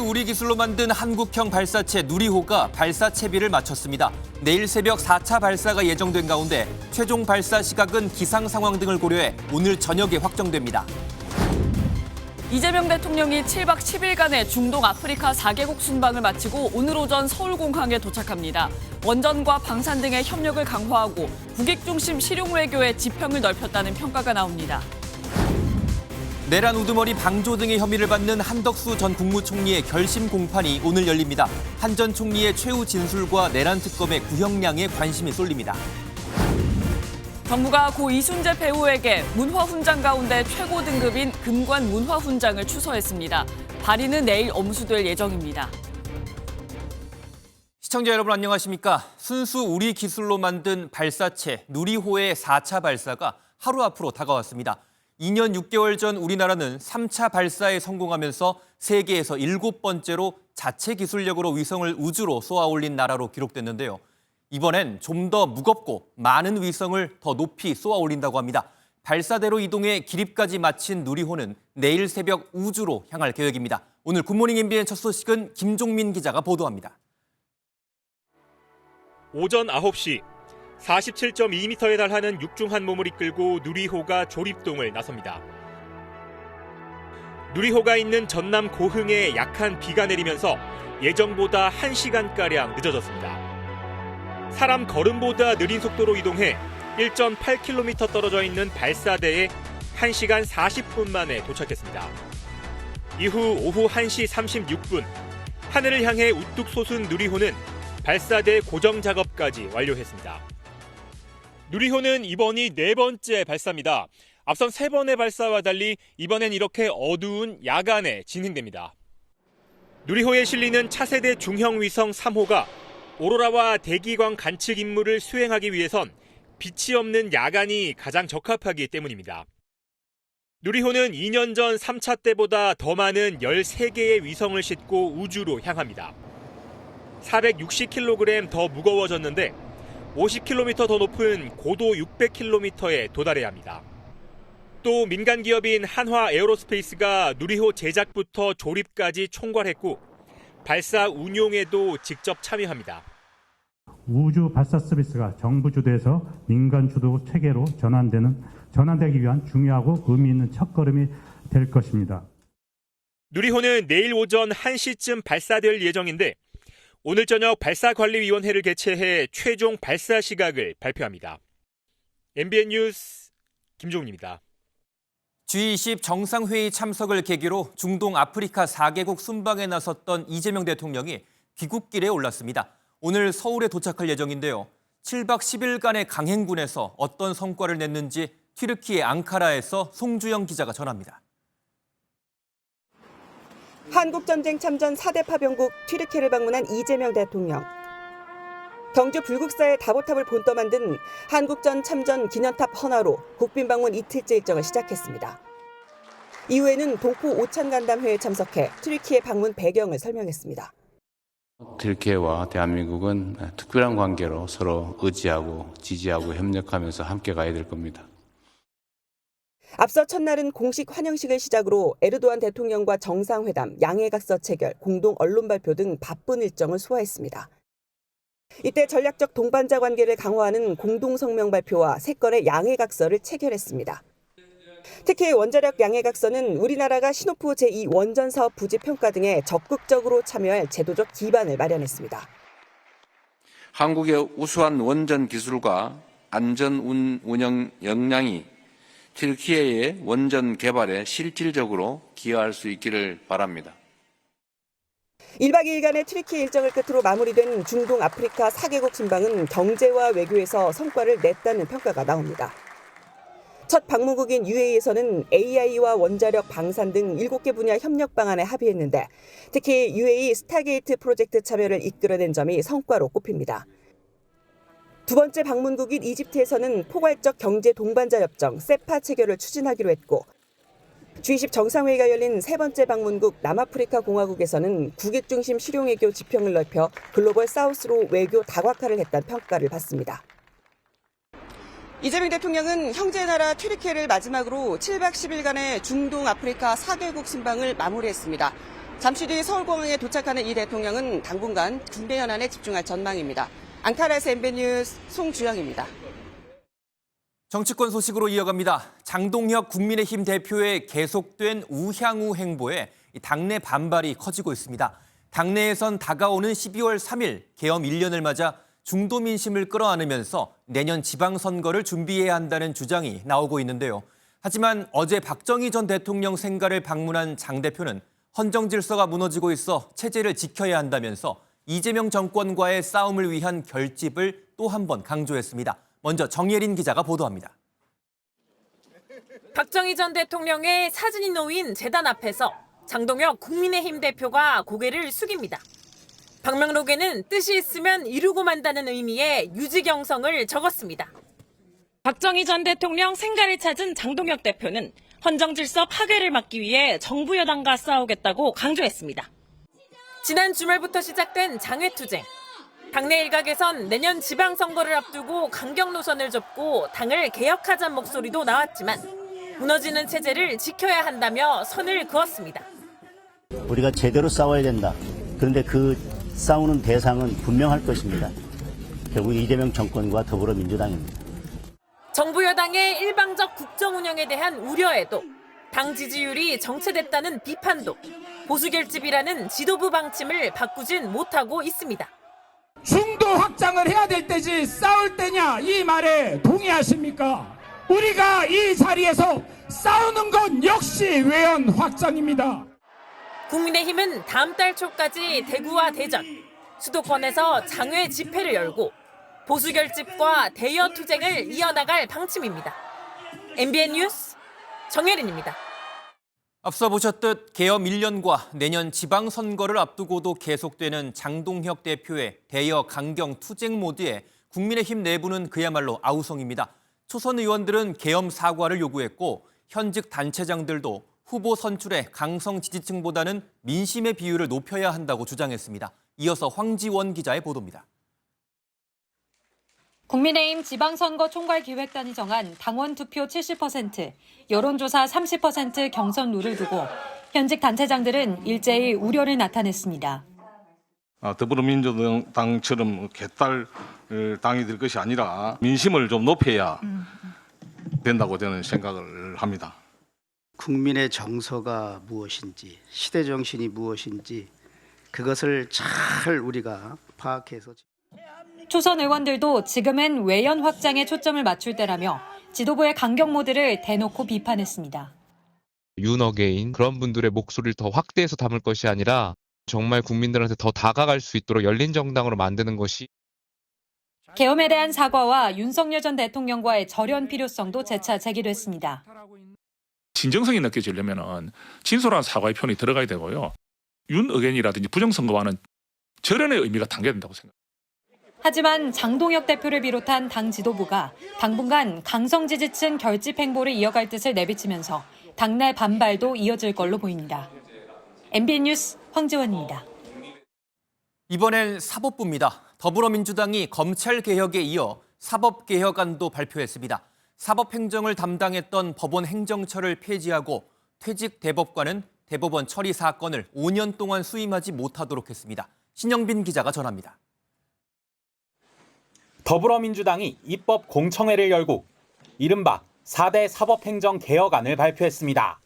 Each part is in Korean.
순수 우리 기술로 만든 한국형 발사체 누리호가 발사 채비를 마쳤습니다. 내일 새벽 4차 발사가 예정된 가운데 최종 발사 시각은 기상 상황 등을 고려해 오늘 저녁에 확정됩니다. 이재명 대통령이 7박 10일간의 중동 아프리카 4개국 순방을 마치고 오늘 오전 서울공항에 도착합니다. 원전과 방산 등의 협력을 강화하고 국익 중심 실용 외교에 지평을 넓혔다는 평가가 나옵니다. 내란 우두머리 방조 등의 혐의를 받는 한덕수 전 국무총리의 결심 공판이 오늘 열립니다. 한 전 총리의 최후 진술과 내란 특검의 구형량에 관심이 쏠립니다. 정부가 고 이순재 배우에게 문화훈장 가운데 최고 등급인 금관 문화훈장을 추서했습니다. 발의는 내일 엄수될 예정입니다. 시청자 여러분 안녕하십니까? 순수 우리 기술로 만든 발사체 누리호의 4차 발사가 하루 앞으로 다가왔습니다. 2년 6개월 전 우리나라는 3차 발사에 성공하면서 세계에서 7번째로 자체 기술력으로 위성을 우주로 쏘아 올린 나라로 기록됐는데요. 이번엔 좀 더 무겁고 많은 위성을 더 높이 쏘아 올린다고 합니다. 발사대로 이동해 기립까지 마친 누리호는 내일 새벽 우주로 향할 계획입니다. 오늘 굿모닝 MBN 첫 소식은 김종민 기자가 보도합니다. 오전 9시 47.2m에 달하는 육중한 몸을 이끌고 누리호가 조립동을 나섭니다. 누리호가 있는 전남 고흥에 약한 비가 내리면서 예정보다 1시간가량 늦어졌습니다. 사람 걸음보다 느린 속도로 이동해 1.8km 떨어져 있는 발사대에 1시간 40분 만에 도착했습니다. 이후 오후 1시 36분 하늘을 향해 우뚝 솟은 누리호는 발사대 고정 작업까지 완료했습니다. 누리호는 이번이 4번째 발사입니다. 앞선 3번의 발사와 달리 이번엔 이렇게 어두운 야간에 진행됩니다. 누리호에 실리는 차세대 중형 위성 3호가 오로라와 대기광 관측 임무를 수행하기 위해선 빛이 없는 야간이 가장 적합하기 때문입니다. 누리호는 2년 전 3차 때보다 더 많은 13개의 위성을 싣고 우주로 향합니다. 460kg 더 무거워졌는데 50km 더 높은 고도 600km에 도달해야 합니다. 또 민간 기업인 한화 에어로스페이스가 누리호 제작부터 조립까지 총괄했고 발사 운용에도 직접 참여합니다. 우주 발사 서비스가 정부 주도에서 민간 주도 체계로 전환되기 위한 중요하고 의미 있는 첫걸음이 될 것입니다. 누리호는 내일 오전 1시쯤 발사될 예정인데 오늘 저녁 발사관리위원회를 개최해 최종 발사 시각을 발표합니다. MBN 뉴스 김종훈입니다. G20 정상회의 참석을 계기로 중동 아프리카 4개국 순방에 나섰던 이재명 대통령이 귀국길에 올랐습니다. 오늘 서울에 도착할 예정인데요. 7박 10일간의 강행군에서 어떤 성과를 냈는지 튀르키예 앙카라에서 송주영 기자가 전합니다. 한국전쟁 참전 4대 파병국 튀르키예를 방문한 이재명 대통령. 경주 불국사의 다보탑을 본떠 만든 한국전 참전 기념탑 헌화로 국빈 방문 이틀째 일정을 시작했습니다. 이후에는 동포 오찬 간담회에 참석해 튀르키예 방문 배경을 설명했습니다. 튀르키예와 대한민국은 특별한 관계로 서로 의지하고 지지하고 협력하면서 함께 가야 될 겁니다. 앞서 첫날은 공식 환영식을 시작으로 에르도안 대통령과 정상회담, 양해각서 체결, 공동 언론 발표 등 바쁜 일정을 소화했습니다. 이때 전략적 동반자 관계를 강화하는 공동성명 발표와 3건의 양해각서를 체결했습니다. 특히 원자력 양해각서는 우리나라가 시노프 제2원전사업 부지 평가 등에 적극적으로 참여할 제도적 기반을 마련했습니다. 한국의 우수한 원전 기술과 안전 운영 역량이 튀르키예의 원전 개발에 실질적으로 기여할 수 있기를 바랍니다. 1박 2일간의 튀르키예 일정을 끝으로 마무리된 중동 아프리카 4개국 순방은 경제와 외교에서 성과를 냈다는 평가가 나옵니다. 첫 방문국인 UAE에서는 AI와 원자력, 방산 등 7개 분야 협력 방안에 합의했는데 특히 UAE 스타게이트 프로젝트 참여를 이끌어낸 점이 성과로 꼽힙니다. 두 번째 방문국인 이집트에서는 포괄적 경제 동반자 협정 세파 체결을 추진하기로 했고 G20 정상회의가 열린 세 번째 방문국 남아프리카 공화국에서는 국익 중심 실용 외교 지평을 넓혀 글로벌 사우스로 외교 다각화를 했다는 평가를 받습니다. 이재명 대통령은 형제 나라 튀르키예를 마지막으로 7박 10일간의 중동 아프리카 4개국 순방을 마무리했습니다. 잠시 뒤 서울공항에 도착하는 이 대통령은 당분간 국내 현안에 집중할 전망입니다. 앙카라에서 MBN 뉴스 송주영입니다. 정치권 소식으로 이어갑니다. 장동혁 국민의힘 대표의 계속된 우향우 행보에 당내 반발이 커지고 있습니다. 당내에선 다가오는 12월 3일 계엄 1년을 맞아 중도 민심을 끌어안으면서 내년 지방선거를 준비해야 한다는 주장이 나오고 있는데요. 하지만 어제 박정희 전 대통령 생가를 방문한 장 대표는 헌정 질서가 무너지고 있어 체제를 지켜야 한다면서 이재명 정권과의 싸움을 위한 결집을 또 한 번 강조했습니다. 먼저 정예린 기자가 보도합니다. 박정희 전 대통령의 사진이 놓인 재단 앞에서 장동혁 국민의힘 대표가 고개를 숙입니다. 방명록에는 뜻이 있으면 이루고 만다는 의미의 유지경성을 적었습니다. 박정희 전 대통령 생가를 찾은 장동혁 대표는 헌정질서 파괴를 막기 위해 정부 여당과 싸우겠다고 강조했습니다. 지난 주말부터 시작된 장외투쟁. 당내 일각에선 내년 지방선거를 앞두고 강경 노선을 접고 당을 개혁하자는 목소리도 나왔지만 무너지는 체제를 지켜야 한다며 선을 그었습니다. 우리가 제대로 싸워야 된다. 그런데 그 싸우는 대상은 분명할 것입니다. 결국 이재명 정권과 더불어민주당입니다. 정부 여당의 일방적 국정 운영에 대한 우려에도 당 지지율이 정체됐다는 비판도 보수 결집이라는 지도부 방침을 바꾸진 못하고 있습니다. 중도 확장을 해야 될 때지 싸울 때냐 이 말에 동의하십니까? 우리가 이 자리에서 싸우는 건 역시 외연 확장입니다. 국민의힘은 다음 달 초까지 대구와 대전, 수도권에서 장외 집회를 열고 보수 결집과 대여 투쟁을 이어나갈 방침입니다. MBN 뉴스 정혜린입니다. 앞서 보셨듯 계엄 1년과 내년 지방선거를 앞두고도 계속되는 장동혁 대표의 대여 강경 투쟁 모드에 국민의힘 내부는 그야말로 아우성입니다. 초선 의원들은 계엄 사과를 요구했고 현직 단체장들도 후보 선출에 강성 지지층보다는 민심의 비율을 높여야 한다고 주장했습니다. 이어서 황지원 기자의 보도입니다. 국민의힘 지방선거 총괄기획단이 정한 당원 투표 70%, 여론조사 30% 경선 룰을 두고 현직 단체장들은 일제히 우려를 나타냈습니다. 더불어민주당처럼 개딸 당이 될 것이 아니라 민심을 좀 높여야 된다고 저는 생각을 합니다. 국민의 정서가 무엇인지, 시대 정신이 무엇인지 그것을 잘 우리가 파악해서 초선 의원들도 지금은 외연 확장에 초점을 맞출 때라며 지도부의 강경 모드를 대놓고 비판했습니다. 윤어게인 그런 분들의 목소리를 더 확대해서 담을 것이 아니라 정말 국민들한테 더 다가갈 수 있도록 열린 정당으로 만드는 것이. 계엄에 대한 사과와 윤석열 전 대통령과의 절연 필요성도 재차 제기됐습니다. 진정성이 느껴지려면 진솔한 사과의 표현이 들어가야 되고요. 윤어게인이라든지 부정선거와는 절연의 의미가 담겨야 된다고 생각합니다. 하지만 장동혁 대표를 비롯한 당 지도부가 당분간 강성 지지층 결집 행보를 이어갈 뜻을 내비치면서 당내 반발도 이어질 걸로 보입니다. MBN 뉴스 황지원입니다. 이번엔 사법부입니다. 더불어민주당이 검찰개혁에 이어 사법개혁안도 발표했습니다. 사법행정을 담당했던 법원 행정처를 폐지하고 퇴직 대법관은 대법원 처리 사건을 5년 동안 수임하지 못하도록 했습니다. 신영빈 기자가 전합니다. 더불어민주당이 입법 공청회를 열고 이른바 4대 사법행정 개혁안을 발표했습니다.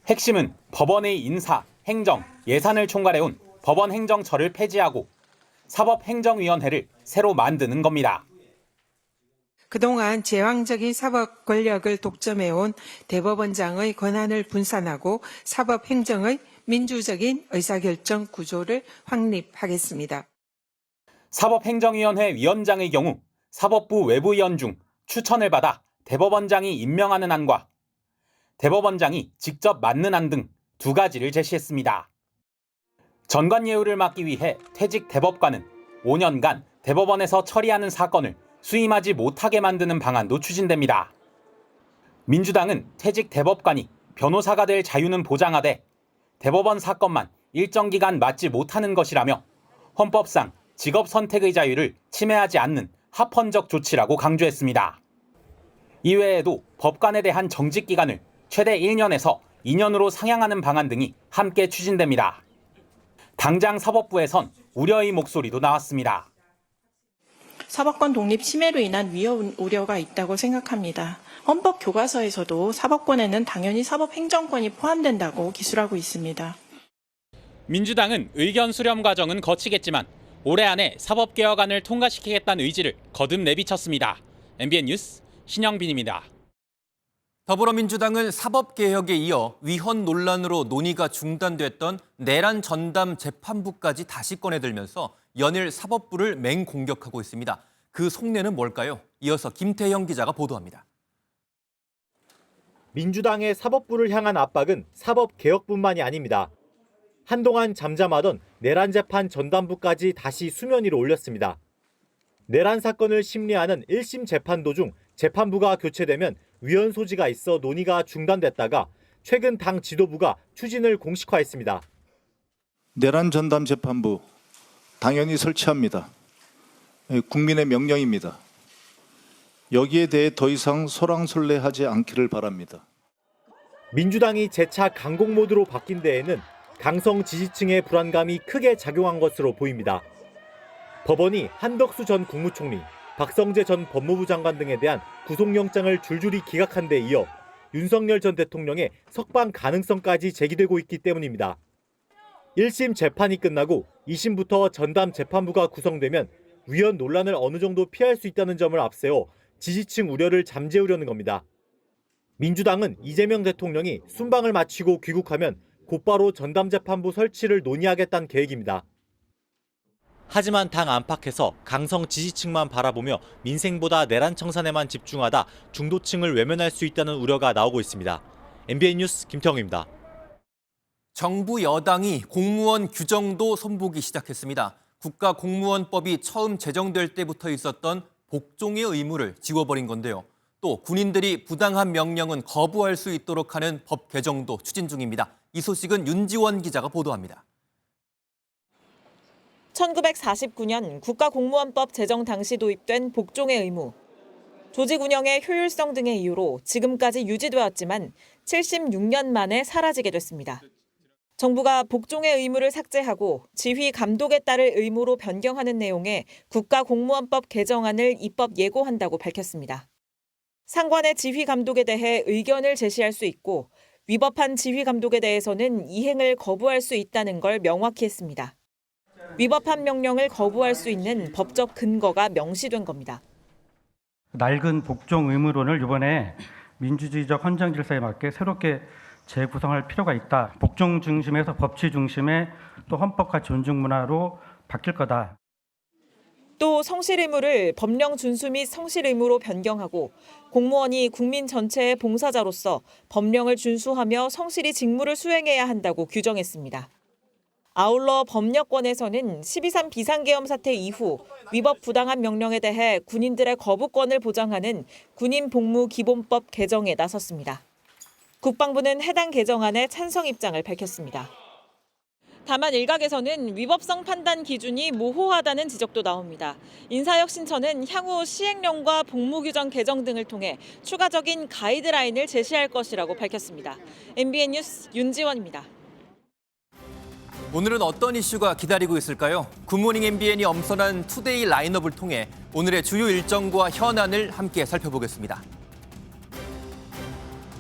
핵심은 법원의 인사, 행정, 예산을 총괄해온 법원행정처를 폐지하고 사법행정위원회를 새로 만드는 겁니다. 그동안 제왕적인 사법 권력을 독점해온 대법원장의 권한을 분산하고 사법행정의 민주적인 의사결정 구조를 확립하겠습니다. 사법행정위원회 위원장의 경우 사법부 외부위원 중 추천을 받아 대법원장이 임명하는 안과 대법원장이 직접 맡는 안 등 두 가지를 제시했습니다. 전관예우를 막기 위해 퇴직 대법관은 5년간 대법원에서 처리하는 사건을 수임하지 못하게 만드는 방안도 추진됩니다. 민주당은 퇴직 대법관이 변호사가 될 자유는 보장하되 대법원 사건만 일정 기간 맡지 못하는 것이라며 헌법상 직업 선택의 자유를 침해하지 않는 합헌적 조치라고 강조했습니다. 이외에도 법관에 대한 정직 기간을 최대 1년에서 2년으로 상향하는 방안 등이 함께 추진됩니다. 당장 사법부에선 우려의 목소리도 나왔습니다. 사법권 독립 침해로 인한 위험 우려가 있다고 생각합니다. 헌법 교과서에서도 사법권에는 당연히 사법행정권이 포함된다고 기술하고 있습니다. 민주당은 의견 수렴 과정은 거치겠지만 올해 안에 사법개혁안을 통과시키겠다는 의지를 거듭 내비쳤습니다. MBN 뉴스 신영빈입니다. 더불어민주당은 사법개혁에 이어 위헌 논란으로 논의가 중단됐던 내란 전담 재판부까지 다시 꺼내들면서 연일 사법부를 맹공격하고 있습니다. 그 속내는 뭘까요? 이어서 김태형 기자가 보도합니다. 민주당의 사법부를 향한 압박은 사법개혁뿐만이 아닙니다. 한동안 잠잠하던 내란 재판 전담부까지 다시 수면 위로 올렸습니다. 내란 사건을 심리하는 1심 재판도 중 재판부가 교체되면 위헌 소지가 있어 논의가 중단됐다가 최근 당 지도부가 추진을 공식화했습니다. 내란 전담 재판부 당연히 설치합니다. 국민의 명령입니다. 여기에 대해 더 이상 소랑설레하지 않기를 바랍니다. 민주당이 재차 강공 모드로 바뀐 데에는 강성 지지층의 불안감이 크게 작용한 것으로 보입니다. 법원이 한덕수 전 국무총리, 박성재 전 법무부 장관 등에 대한 구속영장을 줄줄이 기각한 데 이어 윤석열 전 대통령의 석방 가능성까지 제기되고 있기 때문입니다. 1심 재판이 끝나고 2심부터 전담 재판부가 구성되면 위헌 논란을 어느 정도 피할 수 있다는 점을 앞세워 지지층 우려를 잠재우려는 겁니다. 민주당은 이재명 대통령이 순방을 마치고 귀국하면 곧바로 전담 재판부 설치를 논의하겠다는 계획입니다. 하지만 당 안팎에서 강성 지지층만 바라보며 민생보다 내란 청산에만 집중하다 중도층을 외면할 수 있다는 우려가 나오고 있습니다. MBN 뉴스 김태형입니다. 정부 여당이 공무원 규정도 손보기 시작했습니다. 국가공무원법이 처음 제정될 때부터 있었던 복종의 의무를 지워버린 건데요. 또 군인들이 부당한 명령은 거부할 수 있도록 하는 법 개정도 추진 중입니다. 이 소식은 윤지원 기자가 보도합니다. 1949년 국가공무원법 제정 당시 도입된 복종의 의무. 조직 운영의 효율성 등의 이유로 지금까지 유지되었지만 76년 만에 사라지게 됐습니다. 정부가 복종의 의무를 삭제하고 지휘 감독에 따를 의무로 변경하는 내용의 국가공무원법 개정안을 입법 예고한다고 밝혔습니다. 상관의 지휘 감독에 대해 의견을 제시할 수 있고 위법한 지휘 감독에 대해서는 이행을 거부할 수 있다는 걸 명확히 했습니다. 위법한 명령을 거부할 수 있는 법적 근거가 명시된 겁니다. 낡은 복종 의무론을 이번에 민주주의적 헌정 질서에 맞게 새롭게 재구성할 필요가 있다. 복종 중심에서 법치 중심의 또 헌법과 존중 문화로 바뀔 거다. 또 성실 의무를 법령 준수 및 성실 의무로 변경하고 공무원이 국민 전체의 봉사자로서 법령을 준수하며 성실히 직무를 수행해야 한다고 규정했습니다. 아울러 법력권에서는 12.3 비상계엄 사태 이후 위법 부당한 명령에 대해 군인들의 거부권을 보장하는 군인복무기본법 개정에 나섰습니다. 국방부는 해당 개정안에 찬성 입장을 밝혔습니다. 다만 일각에서는 위법성 판단 기준이 모호하다는 지적도 나옵니다. 인사혁신처는 향후 시행령과 복무규정 개정 등을 통해 추가적인 가이드라인을 제시할 것이라고 밝혔습니다. MBN 뉴스 윤지원입니다. 오늘은 어떤 이슈가 기다리고 있을까요? 굿모닝 MBN이 엄선한 투데이 라인업을 통해 오늘의 주요 일정과 현안을 함께 살펴보겠습니다.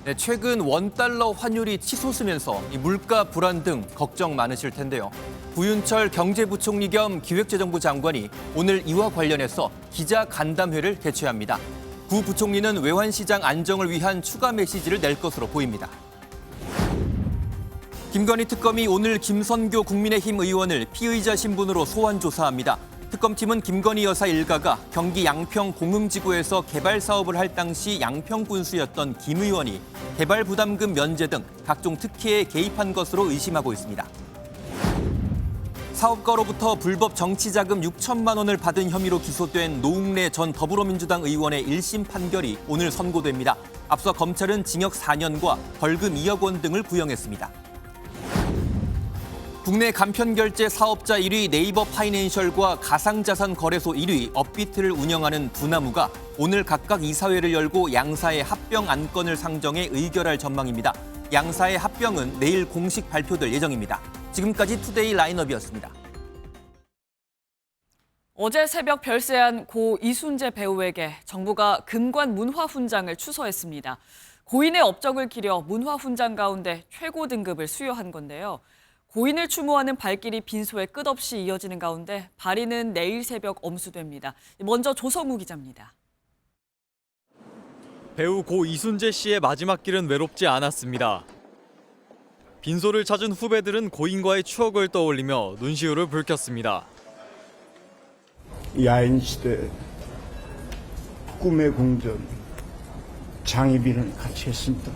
네, 최근 원달러 환율이 치솟으면서 물가 불안 등 걱정 많으실 텐데요. 부윤철 경제부총리 겸 기획재정부 장관이 오늘 이와 관련해서 기자 간담회를 개최합니다. 구 부총리는 외환시장 안정을 위한 추가 메시지를 낼 것으로 보입니다. 김건희 특검이 오늘 김선교 국민의힘 의원을 피의자 신분으로 소환 조사합니다. 특검팀은 김건희 여사 일가가 경기 양평 공흥지구에서 개발 사업을 할 당시 양평 군수였던 김 의원이 개발 부담금 면제 등 각종 특혜에 개입한 것으로 의심하고 있습니다. 사업가로부터 불법 정치자금 6천만 원을 받은 혐의로 기소된 노웅래 전 더불어민주당 의원의 1심 판결이 오늘 선고됩니다. 앞서 검찰은 징역 4년과 벌금 2억 원 등을 구형했습니다. 국내 간편결제 사업자 1위 네이버 파이낸셜과 가상자산 거래소 1위 업비트를 운영하는 두나무가 오늘 각각 이사회를 열고 양사의 합병 안건을 상정해 의결할 전망입니다. 양사의 합병은 내일 공식 발표될 예정입니다. 지금까지 투데이 라인업이었습니다. 어제 새벽 별세한 고 이순재 배우에게 정부가 금관 문화훈장을 추서했습니다. 고인의 업적을 기려 문화훈장 가운데 최고 등급을 수여한 건데요. 고인을 추모하는 발길이 빈소에 끝없이 이어지는 가운데 발인은 내일 새벽 엄수됩니다. 먼저 조성우 기자입니다. 배우 고 이순재 씨의 마지막 길은 외롭지 않았습니다. 빈소를 찾은 후배들은 고인과의 추억을 떠올리며 눈시울을 붉혔습니다. 야인시대, 꿈의 궁전, 장희빈을 같이 했습니다.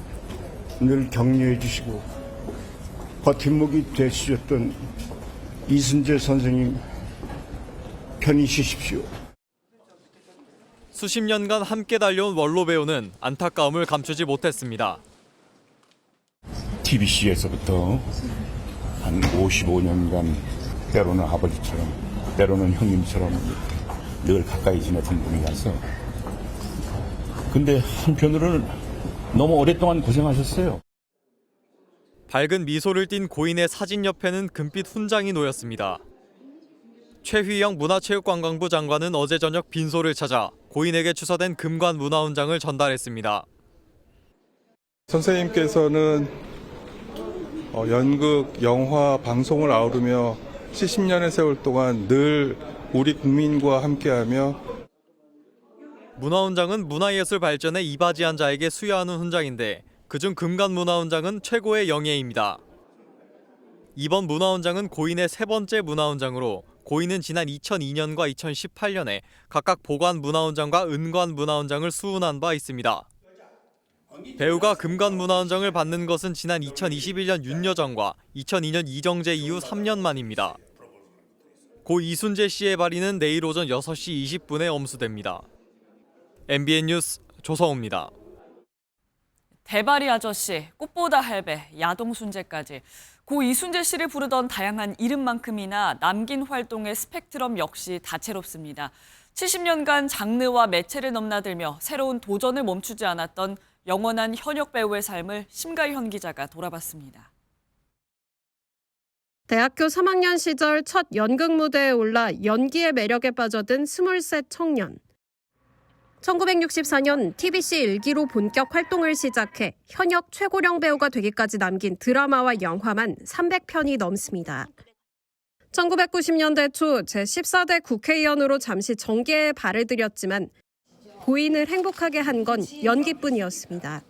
늘 격려해 주시고 버팀목이 되주셨던 이순재 선생님 편히 쉬십시오. 수십 년간 함께 달려온 원로 배우는 안타까움을 감추지 못했습니다. TBC에서부터 한 55년간 때로는 아버지처럼 때로는 형님처럼 늘 가까이 지냈던 분이라서 근데 한편으로는 너무 오랫동안 고생하셨어요. 밝은 미소를 띤 고인의 사진 옆에는 금빛 훈장이 놓였습니다. 최휘영 문화체육관광부 장관은 어제 저녁 빈소를 찾아 고인에게 추서된 금관 문화훈장을 전달했습니다. 선생님께서는 연극, 영화, 방송을 아우르며 70년의 세월 동안 늘 우리 국민과 함께하며 문화훈장은 문화예술 발전에 이바지한 자에게 수여하는 훈장인데 그중 금관 문화훈장은 최고의 영예입니다. 이번 문화훈장은 고인의 세 번째 문화훈장으로 고인은 지난 2002년과 2018년에 각각 보관 문화훈장과 은관 문화훈장을 수훈한 바 있습니다. 배우가 금관 문화훈장을 받는 것은 지난 2021년 윤여정과 2002년 이정재 이후 3년 만입니다. 고 이순재 씨의 발인은 내일 오전 6시 20분에 엄수됩니다. MBN 뉴스 조성우입니다. 대바리 아저씨, 꽃보다 할배, 야동 순재까지 고 이순재 씨를 부르던 다양한 이름만큼이나 남긴 활동의 스펙트럼 역시 다채롭습니다. 70년간 장르와 매체를 넘나들며 새로운 도전을 멈추지 않았던 영원한 현역 배우의 삶을 심가현 기자가 돌아봤습니다. 대학교 3학년 시절 첫 연극 무대에 올라 연기의 매력에 빠져든 23 청년. 1964년 TBC 일기로 본격 활동을 시작해 현역 최고령 배우가 되기까지 남긴 드라마와 영화만 300편이 넘습니다. 1990년대 초 제14대 국회의원으로 잠시 정계에 발을 들였지만 고인을 행복하게 한 건 연기뿐이었습니다.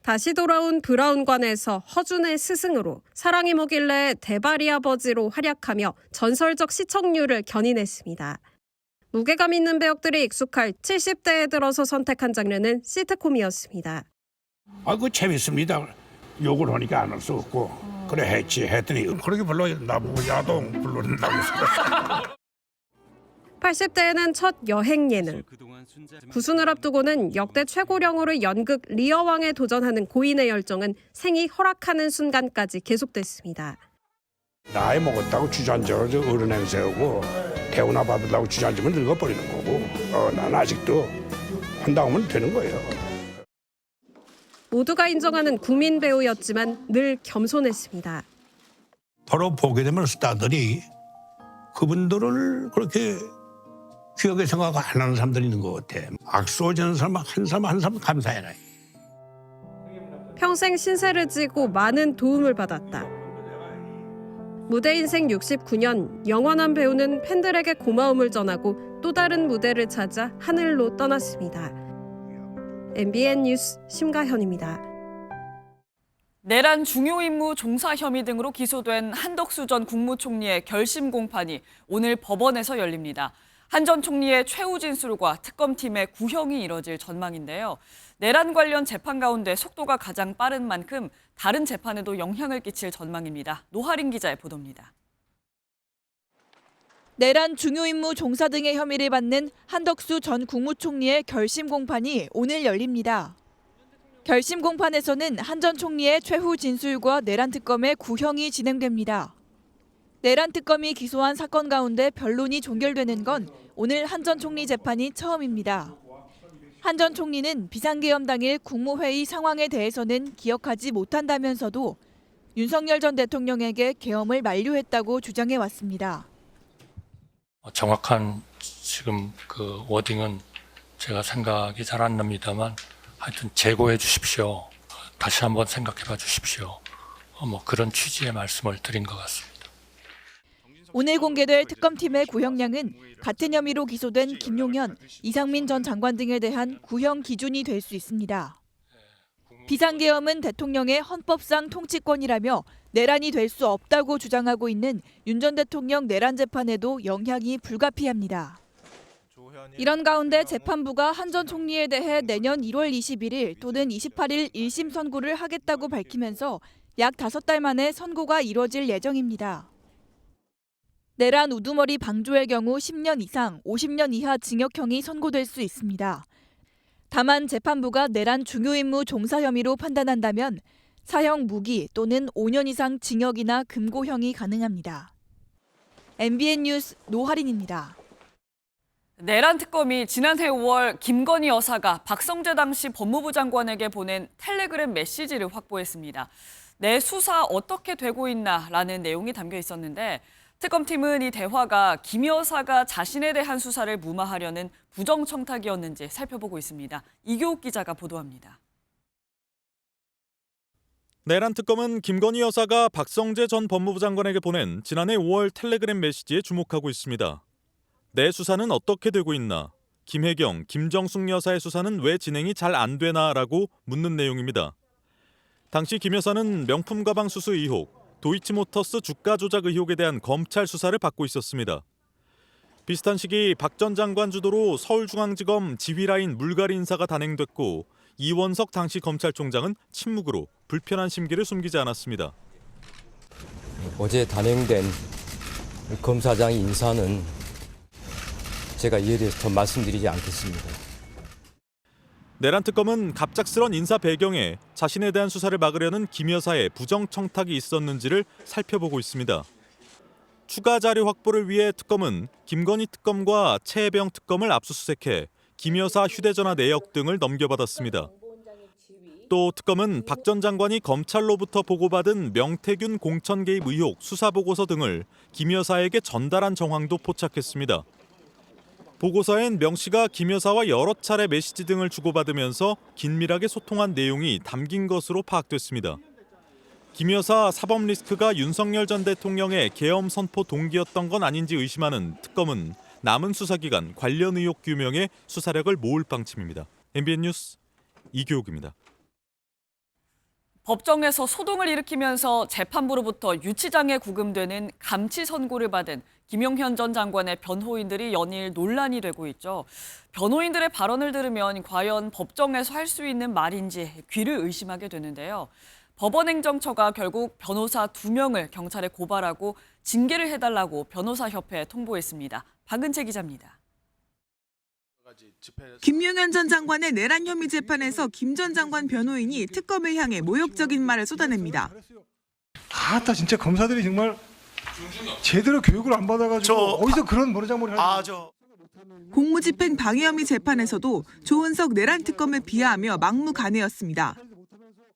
다시 돌아온 브라운관에서 허준의 스승으로 사랑이 뭐길래 대바리 아버지로 활약하며 전설적 시청률을 견인했습니다. 무게감 있는 배역들이 익숙할 70대에 들어서 선택한 장르는 시트콤이었습니다. 그거 재밌습니다. 욕을 하니까 안 할 수 없고 그래 했더니 그렇게 별로 나보고 야동 불러낸다고 했어요. 80대에는 첫 여행 예능. 구순을 앞두고는 역대 최고령으로 연극 리어왕에 도전하는 고인의 열정은 생이 허락하는 순간까지 계속됐습니다. 나이 먹었다고 주저앉아서 어른 행세하고 대우나 받으려고 주저앉으면 늙어버리는 거고 난 아직도 한다고 하면 되는 거예요. 모두가 인정하는 국민 배우였지만 늘 겸손했습니다. 바로 보게 되면 스타들이 그분들을 그렇게 귀하게 생각 안 하는 사람들이 있는 것 같아. 악수하는 사람 한 사람 감사해라. 평생 신세를 지고 많은 도움을 받았다. 무대 인생 69년 영원한 배우는 팬들에게 고마움을 전하고 또 다른 무대를 찾아 하늘로 떠났습니다. MBN 뉴스 심가현입니다. 내란 중요 임무 종사 혐의 등으로 기소된 한덕수 전 국무총리의 결심 공판이 오늘 법원에서 열립니다. 한 전 총리의 최후 진술과 특검팀의 구형이 이뤄질 전망인데요. 내란 관련 재판 가운데 속도가 가장 빠른 만큼 다른 재판에도 영향을 끼칠 전망입니다. 노하린 기자의 보도입니다. 내란 중요 임무 종사 등의 혐의를 받는 한덕수 전 국무총리의 결심 공판이 오늘 열립니다. 결심 공판에서는 한 전 총리의 최후 진술과 내란 특검의 구형이 진행됩니다. 내란 특검이 기소한 사건 가운데 변론이 종결되는 건 오늘 한 전 총리 재판이 처음입니다. 한 전 총리는 비상계엄 당일 국무회의 상황에 대해서는 기억하지 못한다면서도 윤석열 전 대통령에게 계엄을 만류했다고 주장해 왔습니다. 정확한 지금 그 워딩은 제가 생각이 잘 안 납니다만 하여튼 재고해 주십시오. 다시 한번 생각해 봐 주십시오. 뭐 그런 취지의 말씀을 드린 것 같습니다. 오늘 공개될 특검팀의 구형량은 같은 혐의로 기소된 김용현, 이상민 전 장관 등에 대한 구형 기준이 될 수 있습니다. 비상계엄은 대통령의 헌법상 통치권이라며 내란이 될 수 없다고 주장하고 있는 윤 전 대통령 내란 재판에도 영향이 불가피합니다. 이런 가운데 재판부가 한 전 총리에 대해 내년 1월 21일 또는 28일 1심 선고를 하겠다고 밝히면서 약 5달 만에 선고가 이뤄질 예정입니다. 내란 우두머리 방조의 경우 10년 이상 50년 이하 징역형이 선고될 수 있습니다. 다만 재판부가 내란 중요임무 종사 혐의로 판단한다면 사형 무기 또는 5년 이상 징역이나 금고형이 가능합니다. MBN 뉴스 노하린입니다. 내란 특검이 지난해 5월 김건희 여사가 박성재 당시 법무부 장관에게 보낸 텔레그램 메시지를 확보했습니다. 내 수사 어떻게 되고 있나라는 내용이 담겨 있었는데 특검팀은 이 대화가 김 여사가 자신에 대한 수사를 무마하려는 부정청탁이었는지 살펴보고 있습니다. 이교욱 기자가 보도합니다. 내란 특검은 김건희 여사가 박성재 전 법무부 장관에게 보낸 지난해 5월 텔레그램 메시지에 주목하고 있습니다. 내 수사는 어떻게 되고 있나? 김혜경, 김정숙 여사의 수사는 왜 진행이 잘 안 되나라고 묻는 내용입니다. 당시 김 여사는 명품 가방 수수 의혹, 도이치모터스 주가 조작 의혹에 대한 검찰 수사를 받고 있었습니다. 비슷한 시기 박 전 장관 주도로 서울중앙지검 지휘라인 물갈이 인사가 단행됐고 이원석 당시 검찰총장은 침묵으로 불편한 심기를 숨기지 않았습니다. 어제 단행된 검사장 인사는 제가 이에 대해서 더 말씀드리지 않겠습니다. 내란 특검은 갑작스런 인사 배경에 자신에 대한 수사를 막으려는 김 여사의 부정청탁이 있었는지를 살펴보고 있습니다. 추가 자료 확보를 위해 특검은 김건희 특검과 최혜병 특검을 압수수색해 김 여사 휴대전화 내역 등을 넘겨받았습니다. 또 특검은 박 전 장관이 검찰로부터 보고받은 명태균 공천 개입 의혹 수사보고서 등을 김 여사에게 전달한 정황도 포착했습니다. 보고서엔 명 씨가 김 여사와 여러 차례 메시지 등을 주고받으면서 긴밀하게 소통한 내용이 담긴 것으로 파악됐습니다. 김 여사 사법 리스크가 윤석열 전 대통령의 계엄 선포 동기였던 건 아닌지 의심하는 특검은 남은 수사기간 관련 의혹 규명에 수사력을 모을 방침입니다. MBN 뉴스 이교욱입니다. 법정에서 소동을 일으키면서 재판부로부터 유치장에 구금되는 감치 선고를 받은 김용현 전 장관의 변호인들이 연일 논란이 되고 있죠. 변호인들의 발언을 들으면 과연 법정에서 할 수 있는 말인지 귀를 의심하게 되는데요. 법원행정처가 결국 변호사 2명을 경찰에 고발하고 징계를 해달라고 변호사협회에 통보했습니다. 박은채 기자입니다. 김용현 전 장관의 내란 혐의 재판에서 김 전 장관 변호인이 특검을 향해 모욕적인 말을 쏟아냅니다. 아따 진짜 검사들이 정말 제대로 교육을 안 받아가지고 어디서 그런 모래장머리 하죠. 공무집행 방해 혐의 재판에서도 조은석 내란 특검을 비하하며 막무가내였습니다.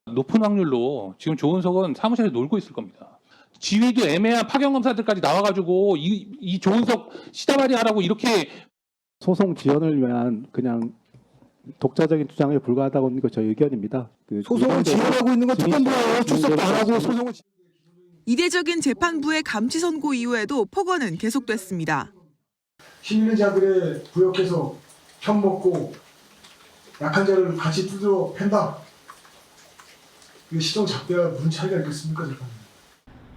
높은 확률로 지금 조은석은 사무실에 놀고 있을 겁니다. 지위도 애매한 파견 검사들까지 나와가지고 이 조은석 시다발이 하라고 이렇게 소송 지연을 위한 그냥 독자적인 주장에 불과하다고 하는 게 저희 의견입니다. 소송을 지연하고 있는 건 특검부예요. 출석도 안 하고 소송을. 이례적인 재판부의 감치 선고 이후에도 폭언은 계속됐습니다. 힘있는 자들의 부역해서 편먹고 약한 자를 같이 두드려 팬다. 이 시정 작대가 무슨 차이가 있겠습니까?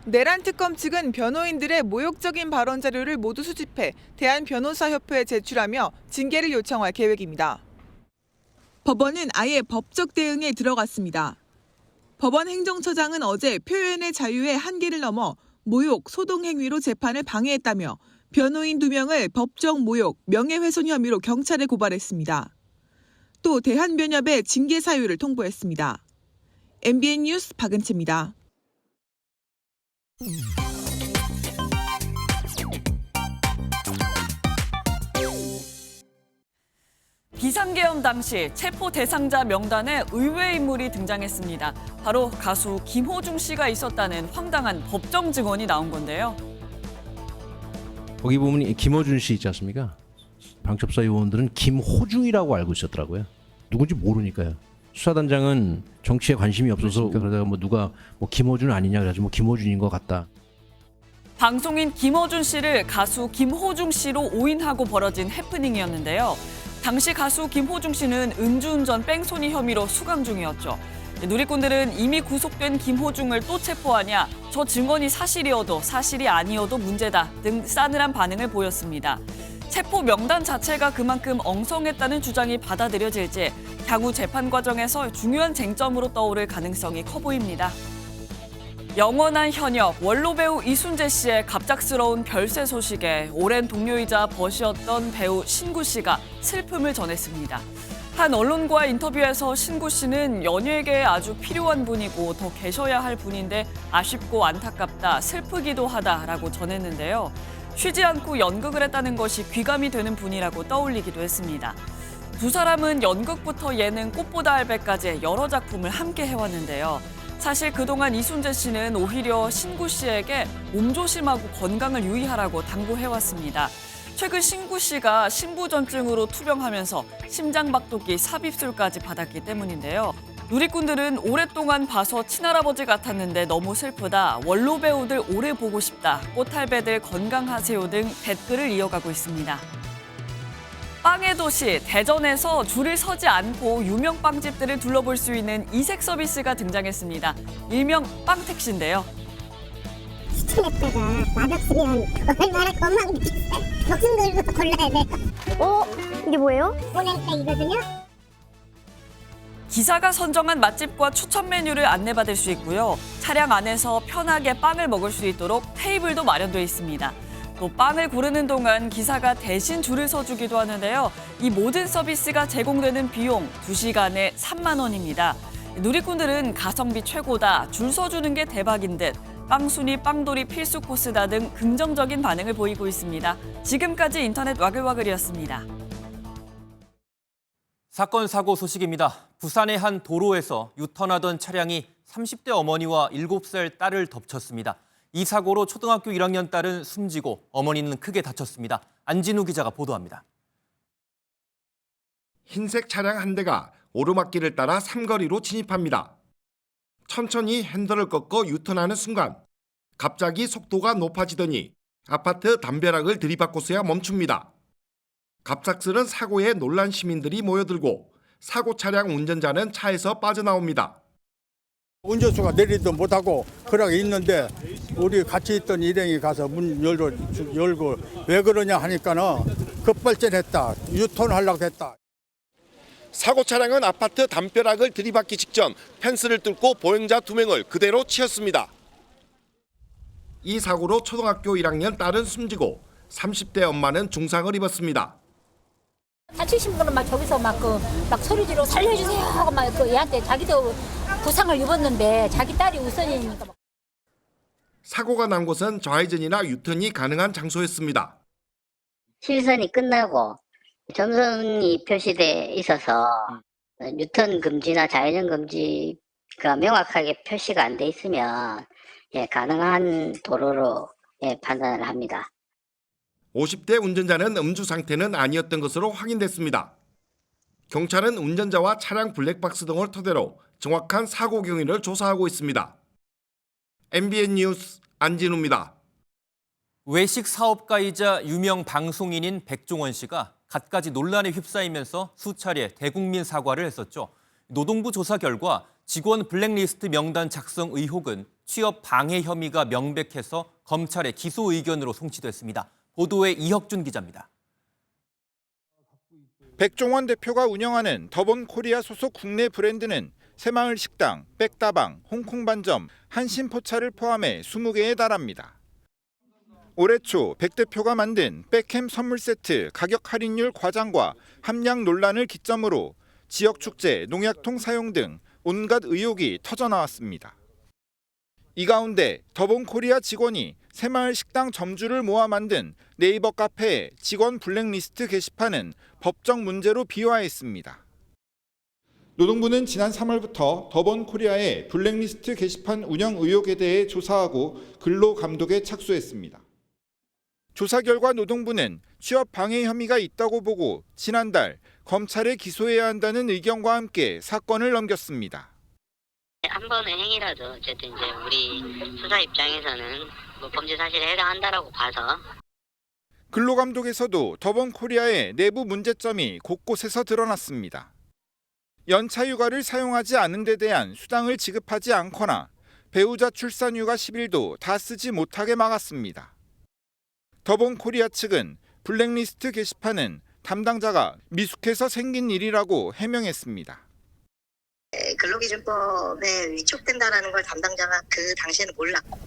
내란 특검 측은 변호인들의 모욕적인 발언 자료를 모두 수집해 대한변호사협회에 제출하며 징계를 요청할 계획입니다. 법원은 아예 법적 대응에 들어갔습니다. 법원 행정처장은 어제 표현의 자유의 한계를 넘어 모욕, 소동 행위로 재판을 방해했다며 변호인 2명을 법정 모욕, 명예훼손 혐의로 경찰에 고발했습니다. 또 대한변협에 징계 사유를 통보했습니다. MBN 뉴스 박은채입니다. 비상계엄 당시 체포 대상자 명단에 의외 인물이 등장했습니다. 바로 가수 김호중 씨가 있었다는 황당한 법정 증언이 나온 건데요. 거기 보면 김어준 씨 있지 않습니까? 방첩사 요원들은 김호중이라고 알고 있었더라고요. 누군지 모르니까요. 수사단장은 정치에 관심이 없어서 그러다가 뭐 누가 뭐 김어준 아니냐 그래가지고 뭐 김어준인 것 같다. 방송인 김어준 씨를 가수 김호중 씨로 오인하고 벌어진 해프닝이었는데요. 당시 가수 김호중 씨는 음주운전 뺑소니 혐의로 수감 중이었죠. 누리꾼들은 이미 구속된 김호중을 또 체포하냐, 저 증언이 사실이어도 사실이 아니어도 문제다 등 싸늘한 반응을 보였습니다. 체포 명단 자체가 그만큼 엉성했다는 주장이 받아들여질지 향후 재판 과정에서 중요한 쟁점으로 떠오를 가능성이 커 보입니다. 영원한 현역 원로 배우 이순재 씨의 갑작스러운 별세 소식에 오랜 동료이자 벗이었던 배우 신구 씨가 슬픔을 전했습니다. 한 언론과의 인터뷰에서 신구 씨는 연예계에 아주 필요한 분이고 더 계셔야 할 분인데 아쉽고 안타깝다, 슬프기도 하다라고 전했는데요. 쉬지 않고 연극을 했다는 것이 귀감이 되는 분이라고 떠올리기도 했습니다. 두 사람은 연극부터 예능, 꽃보다 알배까지 여러 작품을 함께 해왔는데요. 사실 그동안 이순재 씨는 오히려 신구 씨에게 몸조심하고 건강을 유의하라고 당부해왔습니다. 최근 신구 씨가 신부전증으로 투병하면서 심장박동기 삽입술까지 받았기 때문인데요. 누리꾼들은 오랫동안 봐서 친할아버지 같았는데 너무 슬프다, 원로 배우들 오래 보고 싶다, 꽃할배들 건강하세요 등 댓글을 이어가고 있습니다. 빵의 도시 대전에서 줄을 서지 않고 유명 빵집들을 둘러볼 수 있는 이색 서비스가 등장했습니다. 일명 빵택시인데요. 추천했다가 맛없으면 얼마나 고마운지 목숨 걸고 골라야 돼. 이게 뭐예요? 보냉땡이거든요. 기사가 선정한 맛집과 추천 메뉴를 안내받을 수 있고요. 차량 안에서 편하게 빵을 먹을 수 있도록 테이블도 마련돼 있습니다. 또 빵을 고르는 동안 기사가 대신 줄을 서주기도 하는데요. 이 모든 서비스가 제공되는 비용 2시간에 3만 원입니다. 누리꾼들은 가성비 최고다, 줄 서주는 게 대박인 듯, 빵순이, 빵돌이 필수 코스다 등 긍정적인 반응을 보이고 있습니다. 지금까지 인터넷 와글와글이었습니다. 사건 사고 소식입니다. 부산의 한 도로에서 유턴하던 차량이 30대 어머니와 7살 딸을 덮쳤습니다. 이 사고로 초등학교 1학년 딸은 숨지고 어머니는 크게 다쳤습니다. 안진우 기자가 보도합니다. 흰색 차량 한 대가 오르막길을 따라 삼거리로 진입합니다. 천천히 핸들을 꺾어 유턴하는 순간 갑자기 속도가 높아지더니 아파트 담벼락을 들이받고서야 멈춥니다. 갑작스런 사고에 놀란 시민들이 모여들고 사고 차량 운전자는 차에서 빠져나옵니다. 운전수가 내리지도 못하고 그러게 있는데 우리 같이 있던 일행이 가서 문 열고 왜 그러냐 하니까는 급발진했다, 유턴하려고 했다. 사고 차량은 아파트 담벼락을 들이받기 직전 펜스를 뚫고 보행자 2명을 그대로 치었습니다. 이 사고로 초등학교 1학년 딸은 숨지고 30대 엄마는 중상을 입었습니다. 다치신 분은 막 저기서 막 소리 지르고 살려주세요 하고 막 얘한테 자기도 부상을 입었는데 자기 딸이 우선이니까. 사고가 난 곳은 좌회전이나 유턴이 가능한 장소였습니다. 실선이 끝나고 점선이 표시돼 있어서 유턴 금지나 좌회전 금지가 명확하게 표시가 안 돼 있으면 가능한 도로로 판단을 합니다. 50대 운전자는 음주 상태는 아니었던 것으로 확인됐습니다. 경찰은 운전자와 차량 블랙박스 등을 토대로 정확한 사고 경위를 조사하고 있습니다. MBN 뉴스 안진우입니다. 외식 사업가이자 유명 방송인인 백종원 씨가 갖가지 논란에 휩싸이면서 수차례 대국민 사과를 했었죠. 노동부 조사 결과 직원 블랙리스트 명단 작성 의혹은 취업 방해 혐의가 명백해서 검찰의 기소 의견으로 송치됐습니다. 보도에 이혁준 기자입니다. 백종원 대표가 운영하는 더본 코리아 소속 국내 브랜드는 새마을 식당, 백다방, 홍콩반점, 한신포차를 포함해 20개에 달합니다. 올해 초 백 대표가 만든 백햄 선물 세트 가격 할인율 과장과 함량 논란을 기점으로 지역 축제, 농약통 사용 등 온갖 의혹이 터져나왔습니다. 이 가운데 더본 코리아 직원이 새마을 식당 점주를 모아 만든 네이버 카페의 직원 블랙리스트 게시판은 법적 문제로 비화했습니다. 노동부는 지난 3월부터 더본코리아의 블랙리스트 게시판 운영 의혹에 대해 조사하고 근로감독에 착수했습니다. 조사 결과 노동부는 취업 방해 혐의가 있다고 보고 지난달 검찰에 기소해야 한다는 의견과 함께 사건을 넘겼습니다. 한 번의 행위라도 어쨌든 이제 우리 수사 입장에서는 뭐 범죄 사실에 해당한다라고 봐서. 근로감독에서도 더본코리아의 내부 문제점이 곳곳에서 드러났습니다. 연차 휴가를 사용하지 않은 데 대한 수당을 지급하지 않거나 배우자 출산 휴가 10일도 다 쓰지 못하게 막았습니다. 더본코리아 측은 블랙리스트 게시판은 담당자가 미숙해서 생긴 일이라고 해명했습니다. 근로기준법에 위촉된다라는 걸 담당자가 그 당시에는 몰랐고.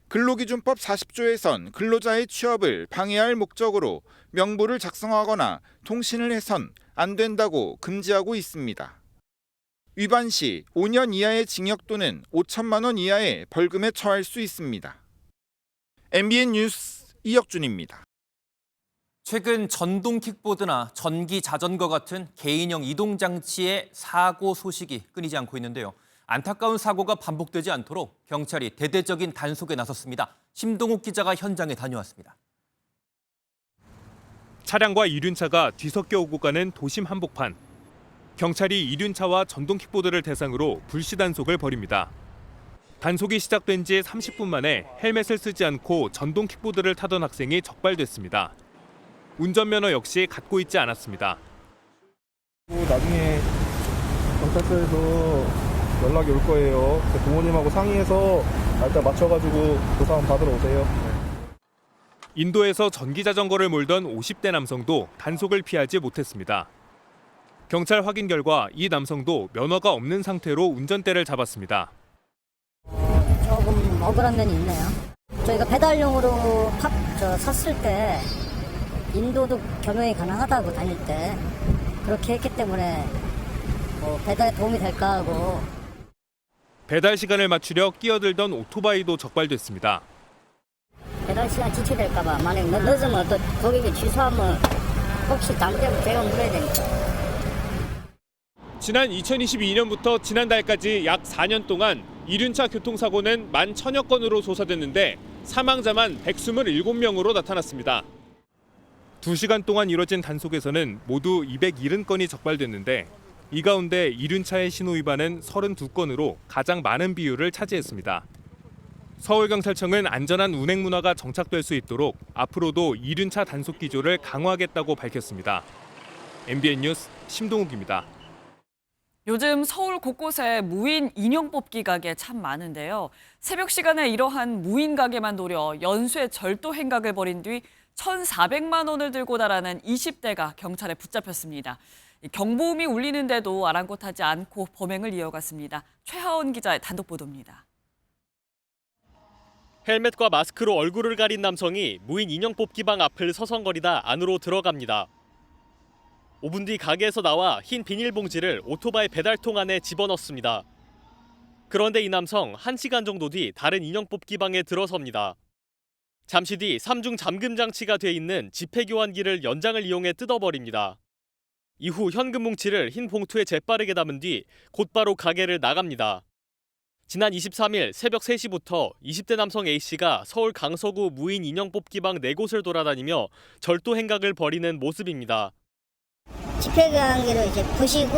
근로기준법 40조에선 근로자의 취업을 방해할 목적으로 명부를 작성하거나 통신을 해선 안 된다고 금지하고 있습니다. 위반 시 5년 이하의 징역 또는 5천만 원 이하의 벌금에 처할 수 있습니다. MBN 뉴스 이혁준입니다. 최근 전동 킥보드나 전기 자전거 같은 개인형 이동장치의 사고 소식이 끊이지 않고 있는데요. 안타까운 사고가 반복되지 않도록 경찰이 대대적인 단속에 나섰습니다. 심동욱 기자가 현장에 다녀왔습니다. 차량과 이륜차가 뒤섞여 오고 가는 도심 한복판. 경찰이 이륜차와 전동 킥보드를 대상으로 불시 단속을 벌입니다. 단속이 시작된 지 30분 만에 헬멧을 쓰지 않고 전동 킥보드를 타던 학생이 적발됐습니다. 운전면허 역시 갖고 있지 않았습니다. 나중에 경찰서에서 연락이 올 거예요. 부모님하고 상의해서 날짜 맞춰가지고 조사 받으러 오세요. 인도에서 전기자전거를 몰던 50대 남성도 단속을 피하지 못했습니다. 경찰 확인 결과 이 남성도 면허가 없는 상태로 운전대를 잡았습니다. 조금 억울한 면이 있네요. 저희가 배달용으로 샀을 때 인도도 겸용이 가능하다고 다닐 때 그렇게 했기 때문에 배달에 도움이 될까 하고. 배달 시간을 맞추려 끼어들던 오토바이도 적발됐습니다. 배달 시간 지체될까 봐 만약 늦으면 또 고객이 취소하면 혹시 잘못되면 제가 물어야 되니까. 지난 2022년부터 지난달까지 약 4년 동안 이륜차 교통사고는 11,000여 건으로 조사됐는데 사망자만 127명으로 나타났습니다. 2시간 동안 이뤄진 단속에서는 모두 270건이 적발됐는데 이 가운데 이륜차의 신호 위반은 32건으로 가장 많은 비율을 차지했습니다. 서울경찰청은 안전한 운행 문화가 정착될 수 있도록 앞으로도 이륜차 단속 기조를 강화하겠다고 밝혔습니다. MBN 뉴스 심동욱입니다. 요즘 서울 곳곳에 무인 인형 뽑기 가게 참 많은데요. 새벽 시간에 이러한 무인 가게만 노려 연쇄 절도 행각을 벌인 뒤 1,400만 원을 들고 나라는 20대가 경찰에 붙잡혔습니다. 경보음이 울리는데도 아랑곳하지 않고 범행을 이어갔습니다. 최하원 기자의 단독 보도입니다. 헬멧과 마스크로 얼굴을 가린 남성이 무인 인형 뽑기방 앞을 서성거리다 안으로 들어갑니다. 5분 뒤 가게에서 나와 흰 비닐봉지를 오토바이 배달통 안에 집어넣습니다. 그런데 이 남성 1시간 정도 뒤 다른 인형 뽑기방에 들어섭니다. 잠시 뒤 3중 잠금 장치가 돼 있는 지폐교환기를 연장을 이용해 뜯어버립니다. 이후 현금 뭉치를 흰 봉투에 재빠르게 담은 뒤 곧바로 가게를 나갑니다. 지난 23일 새벽 3시부터 20대 남성 A씨가 서울 강서구 무인 인형 뽑기방 4곳을 돌아다니며 절도 행각을 벌이는 모습입니다. 지폐교환기를 이제 부시고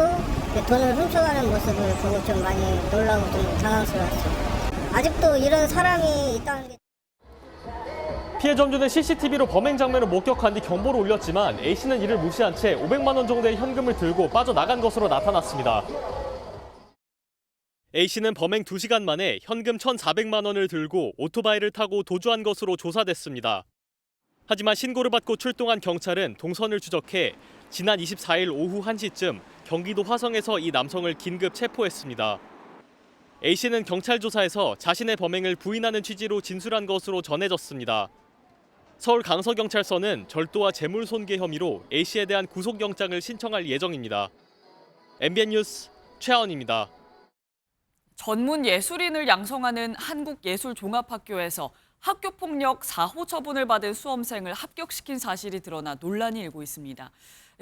돈을 훔쳐가는 모습을 보고 좀 많이 놀라고 좀 당황스러웠어요. 아직도 이런 사람이 있다는 게. 피해 점주는 CCTV로 범행 장면을 목격한 뒤 경보를 울렸지만 A씨는 이를 무시한 채 500만 원 정도의 현금을 들고 빠져나간 것으로 나타났습니다. A씨는 범행 2시간 만에 현금 1,400만 원을 들고 오토바이를 타고 도주한 것으로 조사됐습니다. 하지만 신고를 받고 출동한 경찰은 동선을 추적해 지난 24일 오후 1시쯤 경기도 화성에서 이 남성을 긴급 체포했습니다. A씨는 경찰 조사에서 자신의 범행을 부인하는 취지로 진술한 것으로 전해졌습니다. 서울 강서경찰서는 절도와 재물손괴 혐의로 A씨에 대한 구속영장을 신청할 예정입니다. MBN 뉴스 최하원입니다. 전문 예술인을 양성하는 한국예술종합학교에서 학교폭력 4호 처분을 받은 수험생을 합격시킨 사실이 드러나 논란이 일고 있습니다.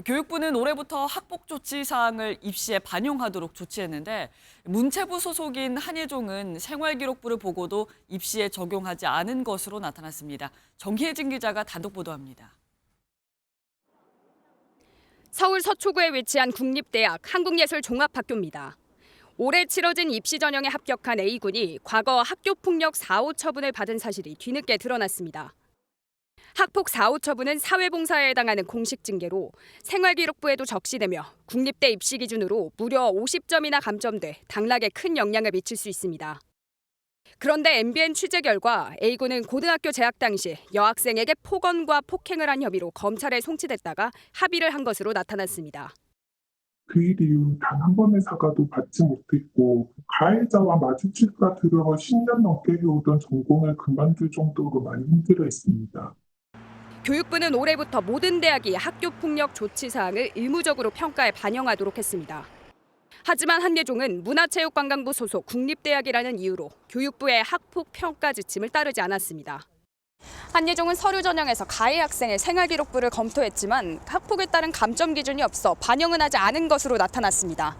교육부는 올해부터 학폭 조치 사항을 입시에 반영하도록 조치했는데 문체부 소속인 한예종은 생활기록부를 보고도 입시에 적용하지 않은 것으로 나타났습니다. 정희진 기자가 단독 보도합니다. 서울 서초구에 위치한 국립대학 한국예술종합학교입니다. 올해 치러진 입시 전형에 합격한 A군이 과거 학교폭력 4호 처분을 받은 사실이 뒤늦게 드러났습니다. 학폭 4호 처분은 사회봉사에 해당하는 공식 징계로 생활기록부에도 적시되며 국립대 입시 기준으로 무려 50점이나 감점돼 당락에 큰 영향을 미칠 수 있습니다. 그런데 MBN 취재 결과 A군은 고등학교 재학 당시 여학생에게 폭언과 폭행을 한 혐의로 검찰에 송치됐다가 합의를 한 것으로 나타났습니다. 그 일 이후 단 한 번의 사과도 받지 못했고 가해자와 마주칠까 두려워 10년 넘게 해오던 전공을 그만둘 정도로 많이 힘들어했습니다. 교육부는 올해부터 모든 대학이 학교폭력 조치 사항을 의무적으로 평가에 반영하도록 했습니다. 하지만 한예종은 문화체육관광부 소속 국립대학이라는 이유로 교육부의 학폭 평가 지침을 따르지 않았습니다. 한예종은 서류 전형에서 가해 학생의 생활기록부를 검토했지만 학폭에 따른 감점 기준이 없어 반영은 하지 않은 것으로 나타났습니다.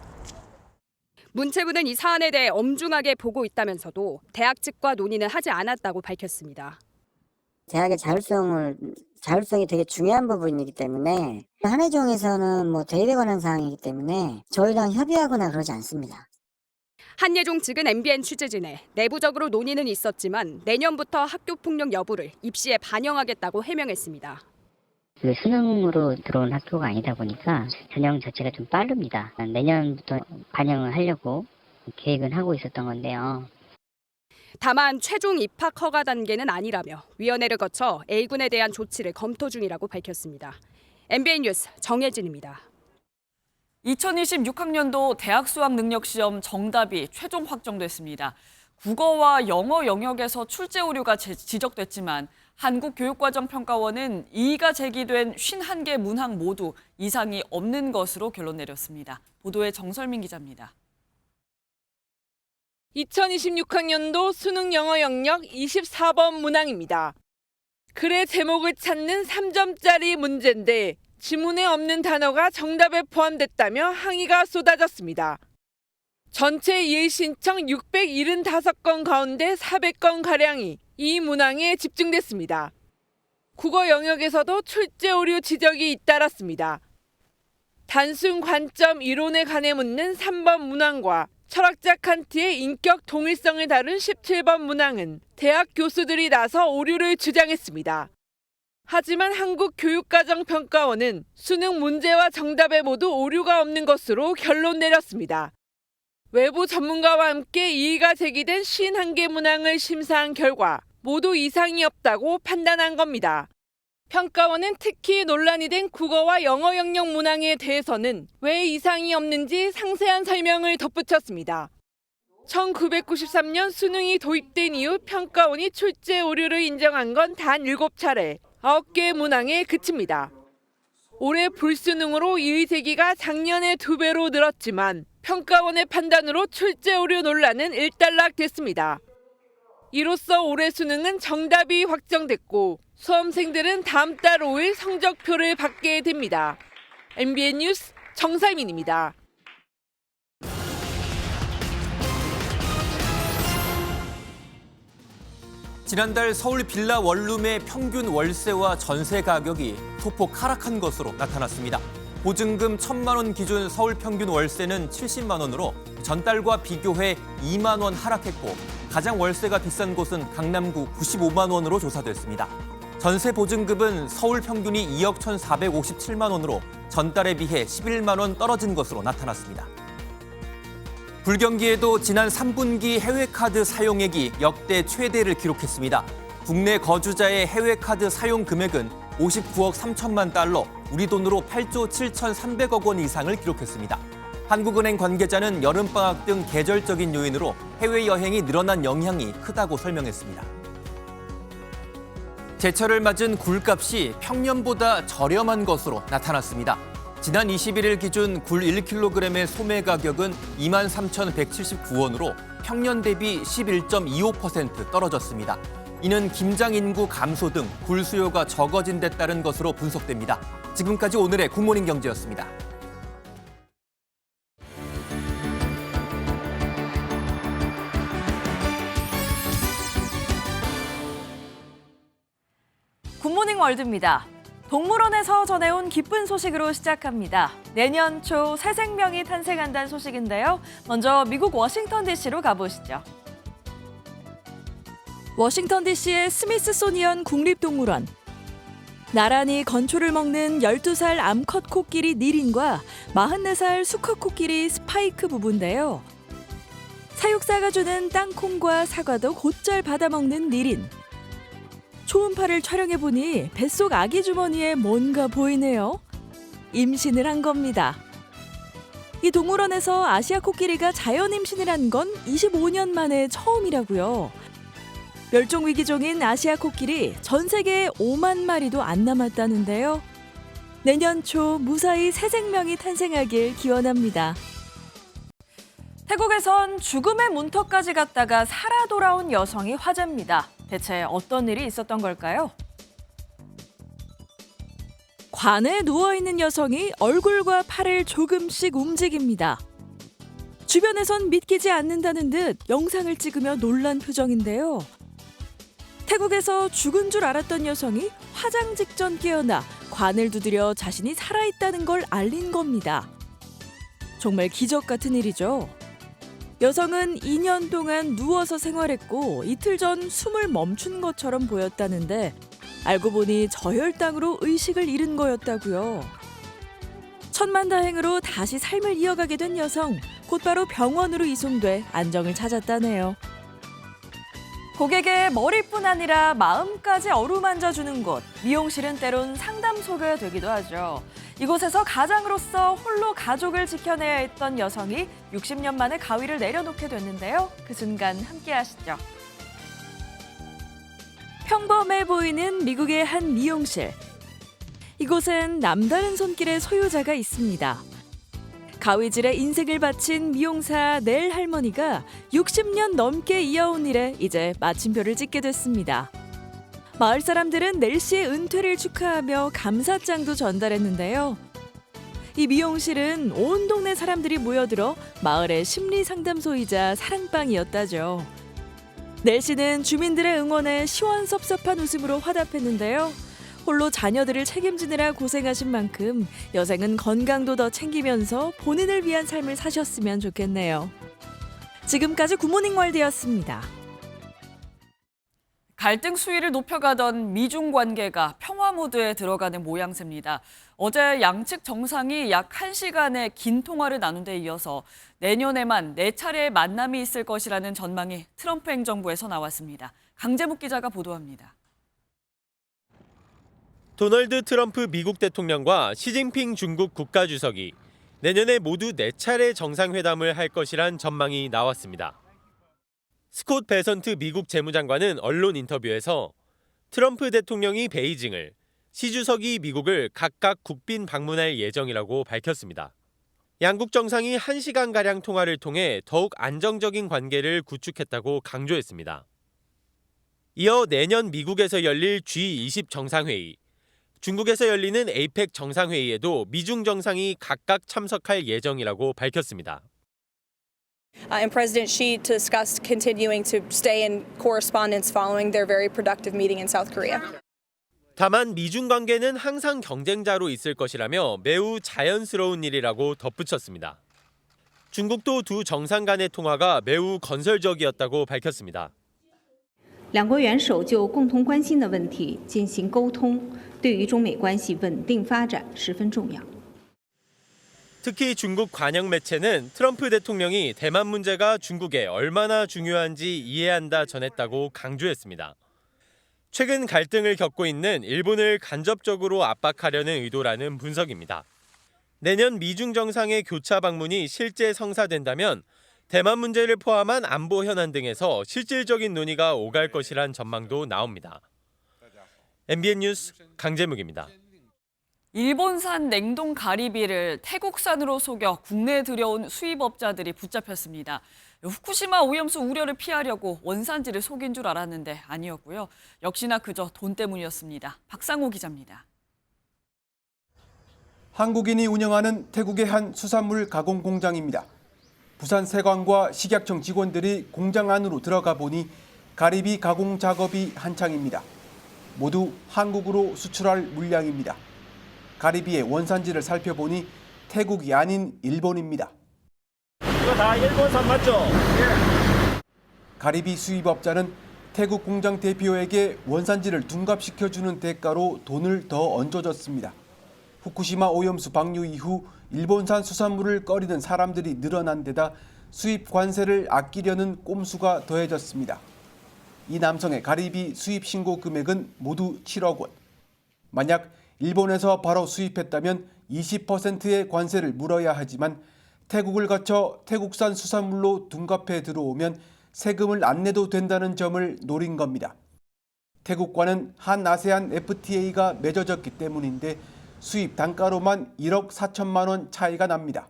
문체부는 이 사안에 대해 엄중하게 보고 있다면서도 대학 측과 논의는 하지 않았다고 밝혔습니다. 대학의 자율성이 되게 중요한 부분이기 때문에 한예종에서는 대입에 관한 사항이기 때문에 저희랑 협의하거나 그러지 않습니다. 한예종 측은 MBN 취재진에 내부적으로 논의는 있었지만 내년부터 학교폭력 여부를 입시에 반영하겠다고 해명했습니다. 수능으로 들어온 학교가 아니다 보니까 전형 자체가 좀 빠릅니다. 내년부터 반영을 하려고 계획은 하고 있었던 건데요. 다만 최종 입학 허가 단계는 아니라며 위원회를 거쳐 A군에 대한 조치를 검토 중이라고 밝혔습니다. MBN 뉴스 정혜진입니다. 2026학년도 대학 수학 능력 시험 정답이 최종 확정됐습니다. 국어와 영어 영역에서 출제 오류가 지적됐지만 한국교육과정평가원은 이의가 제기된 51개 문항 모두 이상이 없는 것으로 결론 내렸습니다. 보도에 정설민 기자입니다. 2026학년도 수능 영어 영역 24번 문항입니다. 글의 제목을 찾는 3점짜리 문제인데 지문에 없는 단어가 정답에 포함됐다며 항의가 쏟아졌습니다. 전체 이의 신청 675건 가운데 400건가량이 이 문항에 집중됐습니다. 국어 영역에서도 출제 오류 지적이 잇따랐습니다. 단순 관점 이론에 관해 묻는 3번 문항과 철학자 칸트의 인격 동일성을 다룬 17번 문항은 대학 교수들이 나서 오류를 주장했습니다. 하지만 한국교육과정평가원은 수능 문제와 정답에 모두 오류가 없는 것으로 결론 내렸습니다. 외부 전문가와 함께 이의가 제기된 51개 문항을 심사한 결과 모두 이상이 없다고 판단한 겁니다. 평가원은 특히 논란이 된 국어와 영어 영역 문항에 대해서는 왜 이상이 없는지 상세한 설명을 덧붙였습니다. 1993년 수능이 도입된 이후 평가원이 출제 오류를 인정한 건 단 7차례, 9개의 문항에 그칩니다. 올해 불수능으로 이의 제기가 작년의 2배로 늘었지만 평가원의 판단으로 출제 오류 논란은 일단락됐습니다. 이로써 올해 수능은 정답이 확정됐고 수험생들은 다음 달 5일 성적표를 받게 됩니다. MBN 뉴스 정살민입니다. 지난달 서울 빌라 원룸의 평균 월세와 전세 가격이 소폭 하락한 것으로 나타났습니다. 보증금 1,000만 원 기준 서울 평균 월세는 70만 원으로 전달과 비교해 2만 원 하락했고 가장 월세가 비싼 곳은 강남구 95만 원으로 조사됐습니다. 전세 보증금은 서울 평균이 2억 1,457만 원으로 전달에 비해 11만 원 떨어진 것으로 나타났습니다. 불경기에도 지난 3분기 해외카드 사용액이 역대 최대를 기록했습니다. 국내 거주자의 해외카드 사용 금액은 59억 3천만 달러, 우리 돈으로 8조 7,300억 원 이상을 기록했습니다. 한국은행 관계자는 여름방학 등 계절적인 요인으로 해외여행이 늘어난 영향이 크다고 설명했습니다. 제철을 맞은 굴값이 평년보다 저렴한 것으로 나타났습니다. 지난 21일 기준 굴 1kg의 소매 가격은 23,179원으로 평년 대비 11.25% 떨어졌습니다. 이는 김장 인구 감소 등 굴 수요가 적어진 데 따른 것으로 분석됩니다. 지금까지 오늘의 굿모닝 경제였습니다. 굿모닝 월드입니다. 동물원에서 전해온 기쁜 소식으로 시작합니다. 내년 초 새 생명이 탄생한다는 소식인데요. 먼저 미국 워싱턴 DC로 가보시죠. 워싱턴 DC의 스미스소니언 국립동물원. 나란히 건초를 먹는 12살 암컷 코끼리 니린과 44살 수컷 코끼리 스파이크 부부인데요. 사육사가 주는 땅콩과 사과도 곧잘 받아먹는 니린. 초음파를 촬영해보니 뱃속 아기 주머니에 뭔가 보이네요. 임신을 한 겁니다. 이 동물원에서 아시아 코끼리가 자연 임신을 한 건 25년 만에 처음이라고요. 멸종 위기종인 아시아 코끼리 전 세계에 5만 마리도 안 남았다는데요. 내년 초 무사히 새 생명이 탄생하길 기원합니다. 태국에선 죽음의 문턱까지 갔다가 살아 돌아온 여성이 화제입니다. 대체 어떤 일이 있었던 걸까요? 관에 누워있는 여성이 얼굴과 팔을 조금씩 움직입니다. 주변에선 믿기지 않는다는 듯 영상을 찍으며 놀란 표정인데요. 태국에서 죽은 줄 알았던 여성이 화장 직전 깨어나 관을 두드려 자신이 살아있다는 걸 알린 겁니다. 정말 기적 같은 일이죠. 여성은 2년 동안 누워서 생활했고 이틀 전 숨을 멈춘 것처럼 보였다는데 알고 보니 저혈당으로 의식을 잃은 거였다고요. 천만다행으로 다시 삶을 이어가게 된 여성, 곧바로 병원으로 이송돼 안정을 찾았다네요. 고객의 머리뿐 아니라 마음까지 어루만져주는 곳, 미용실은 때론 상담소가 되기도 하죠. 이곳에서 가장으로서 홀로 가족을 지켜내야 했던 여성이 60년 만에 가위를 내려놓게 됐는데요. 그 순간 함께 하시죠. 평범해 보이는 미국의 한 미용실. 이곳엔 남다른 손길의 소유자가 있습니다. 가위질에 인생을 바친 미용사 넬 할머니가 60년 넘게 이어온 일에 이제 마침표를 찍게 됐습니다. 마을 사람들은 넬 씨의 은퇴를 축하하며 감사장도 전달했는데요. 이 미용실은 온 동네 사람들이 모여들어 마을의 심리 상담소이자 사랑방이었다죠. 넬 씨는 주민들의 응원에 시원섭섭한 웃음으로 화답했는데요. 홀로 자녀들을 책임지느라 고생하신 만큼 여생은 건강도 더 챙기면서 본인을 위한 삶을 사셨으면 좋겠네요. 지금까지 굿모닝 월드였습니다. 갈등 수위를 높여가던 미중 관계가 평화 모드에 들어가는 모양새입니다. 어제 양측 정상이 약 1시간의 긴 통화를 나눈 데 이어서 내년에만 4차례의 만남이 있을 것이라는 전망이 트럼프 행정부에서 나왔습니다. 강재묵 기자가 보도합니다. 도널드 트럼프 미국 대통령과 시진핑 중국 국가주석이 내년에 모두 4차례 정상회담을 할 것이란 전망이 나왔습니다. 스콧 베선트 미국 재무장관은 언론 인터뷰에서 트럼프 대통령이 베이징을, 시 주석이 미국을 각각 국빈 방문할 예정이라고 밝혔습니다. 양국 정상이 1시간가량 통화를 통해 더욱 안정적인 관계를 구축했다고 강조했습니다. 이어 내년 미국에서 열릴 G20 정상회의, 중국에서 열리는 APEC 정상회의에도 미중 정상이 각각 참석할 예정이라고 밝혔습니다. And President Xi discussed continuing to stay in correspondence following their very productive meeting in South Korea. 다만 미중 관계는 항상 경쟁자로 있을 것이라며 매우 자연스러운 일이라고 덧붙였습니다. 중국도 두 정상 간의 통화가 매우 건설적이었다고 밝혔습니다. 两国元首就共同关心的问题进行沟通，对于中美关系稳定发展十分重要。 특히 중국 관영 매체는 트럼프 대통령이 대만 문제가 중국에 얼마나 중요한지 이해한다 전했다고 강조했습니다. 최근 갈등을 겪고 있는 일본을 간접적으로 압박하려는 의도라는 분석입니다. 내년 미중 정상의 교차 방문이 실제 성사된다면 대만 문제를 포함한 안보 현안 등에서 실질적인 논의가 오갈 것이란 전망도 나옵니다. MBN 뉴스 강재묵입니다. 일본산 냉동 가리비를 태국산으로 속여 국내에 들여온 수입업자들이 붙잡혔습니다. 후쿠시마 오염수 우려를 피하려고 원산지를 속인 줄 알았는데 아니었고요. 역시나 그저 돈 때문이었습니다. 박상호 기자입니다. 한국인이 운영하는 태국의 한 수산물 가공 공장입니다. 부산 세관과 식약청 직원들이 공장 안으로 들어가 보니 가리비 가공 작업이 한창입니다. 모두 한국으로 수출할 물량입니다. 가리비의 원산지를 살펴보니 태국이 아닌 일본입니다. 이거 다 일본산 맞죠? 예. 가리비 수입업자는 태국 공장 대표에게 원산지를 둔갑시켜주는 대가로 돈을 더 얹어줬습니다. 후쿠시마 오염수 방류 이후 일본산 수산물을 꺼리는 사람들이 늘어난 데다 수입 관세를 아끼려는 꼼수가 더해졌습니다. 이 남성의 가리비 수입 신고 금액은 모두 7억 원. 만약 일본에서 바로 수입했다면 20%의 관세를 물어야 하지만 태국을 거쳐 태국산 수산물로 둔갑해 들어오면 세금을 안 내도 된다는 점을 노린 겁니다. 태국과는 한 아세안 FTA가 맺어졌기 때문인데 수입 단가로만 1억 4천만 원 차이가 납니다.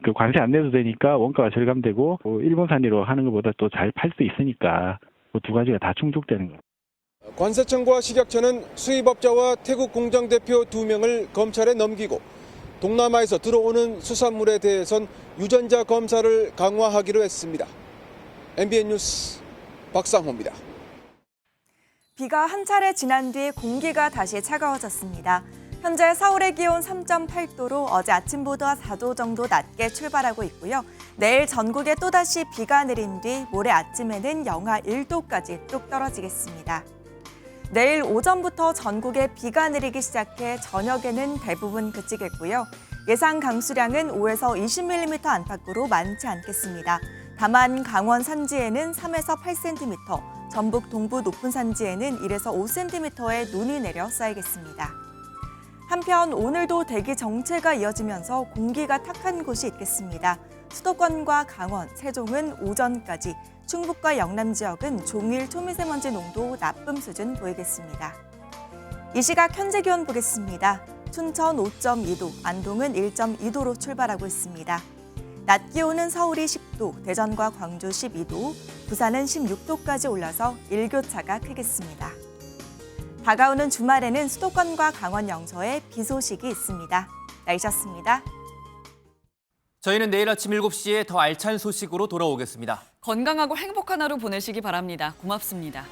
그 관세 안 내도 되니까 원가가 절감되고 일본산으로 하는 것보다 또 잘 팔 수 있으니까 그 두 가지가 다 충족되는 거예요. 관세청과 식약처는 수입업자와 태국 공장 대표 2명을 검찰에 넘기고 동남아에서 들어오는 수산물에 대해선 유전자 검사를 강화하기로 했습니다. MBN 뉴스 박상호입니다. 비가 한 차례 지난 뒤 공기가 다시 차가워졌습니다. 현재 서울의 기온 3.8도로 어제 아침보다 4도 정도 낮게 출발하고 있고요. 내일 전국에 또다시 비가 내린 뒤 모레 아침에는 영하 1도까지 뚝 떨어지겠습니다. 내일 오전부터 전국에 비가 내리기 시작해 저녁에는 대부분 그치겠고요. 예상 강수량은 5에서 20mm 안팎으로 많지 않겠습니다. 다만 강원 산지에는 3에서 8cm, 전북 동부 높은 산지에는 1에서 5cm의 눈이 내려 쌓이겠습니다. 한편 오늘도 대기 정체가 이어지면서 공기가 탁한 곳이 있겠습니다. 수도권과 강원, 세종은 오전까지, 충북과 영남 지역은 종일 초미세먼지 농도 나쁨 수준 보이겠습니다. 이 시각 현재 기온 보겠습니다. 춘천 5.2도, 안동은 1.2도로 출발하고 있습니다. 낮 기온은 서울이 10도, 대전과 광주 12도, 부산은 16도까지 올라서 일교차가 크겠습니다. 다가오는 주말에는 수도권과 강원 영서에 비 소식이 있습니다. 날씨였습니다. 저희는 내일 아침 7시에 더 알찬 소식으로 돌아오겠습니다. 건강하고 행복한 하루 보내시기 바랍니다. 고맙습니다.